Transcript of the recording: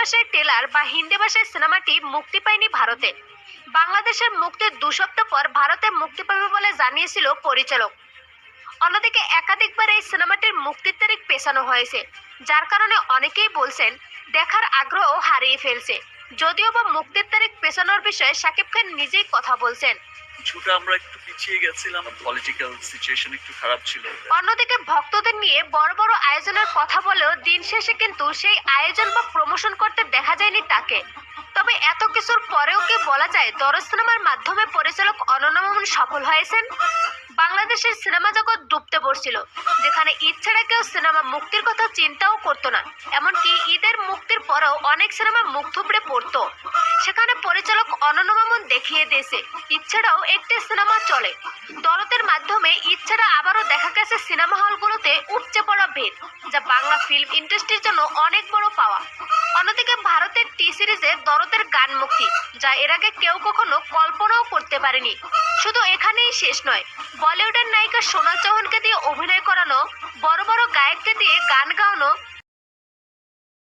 ভাষায় ট্রেলার বা হিন্দি ভাষায় সিনেমাটি মুক্তি পায়নি ভারতে। বাংলাদেশের মুক্তির 2 সপ্তাহ পর ভারতে মুক্তি পাবে বলে জানিয়েছিল পরিচালক। অন্যদিকে একাধিকবার এই সিনেমাটির মুক্তির তারিখ পেছানো হয়েছে, যার কারণে অনেকেই বলছেন দেখার আগ্রহ হারিয়ে ফেলছে। যদিও বা মুক্তির তারিখ পেছানোর বিষয়ে শাকিব খান নিজেই কথা বলছেন। কিছুটা আমরা একটু পিছিয়ে গেছিলাম, পলিটিক্যাল সিচুয়েশন একটু খারাপ ছিল। অন্যদিকে ভক্তদের নিয়ে বড় বড় আয়োজনের কথা বলেও দিন শেষে কিন্তু সেই আয়োজন বা প্রমোশন করতে দেখা যায়নি তাকে। তবে এত কিছুর পরেও কি বলা যায় দরদ সিনেমার মাধ্যমে পরিচালক অনন্য মামুন সফল হয়েছেন? বাংলাদেশের সিনেমা জগৎ ডুবতে পড়ছিল, যেখানে ঈদ ছাড়া কেউ সিনেমা মুক্তির কথা চিন্তাও করতো না। এমনকি ঈদের মুক্তির পরেও অনেক সিনেমা মুখ থুবড়ে পড়তো। সেখানে পরিচালক অনন্য মামুন দেখিয়ে দিয়েছে ঈদ ছাড়াও একটি সিনেমা চলে। দরদের মাধ্যমে ঈদ ছাড়া আবারও দেখা গেছে সিনেমা হলগুলোতে উপচে পড়া ভিড়, যা বাংলা ফিল্ম ইন্ডাস্ট্রির জন্য অনেক বড় পাওয়া। অন্যদিকে ভারতের টি সিরিজে দরদের গান মুক্তি, যা এর আগে কেউ কখনো কল্পনাও করতে পারেনি। শুধু এখানেই শেষ নয়, বলিউডের নায়িকা সোনাল চৌহানকে দিয়ে অভিনয় করানো, বড় বড় গায়ককে দিয়ে গান গাওয়ানো,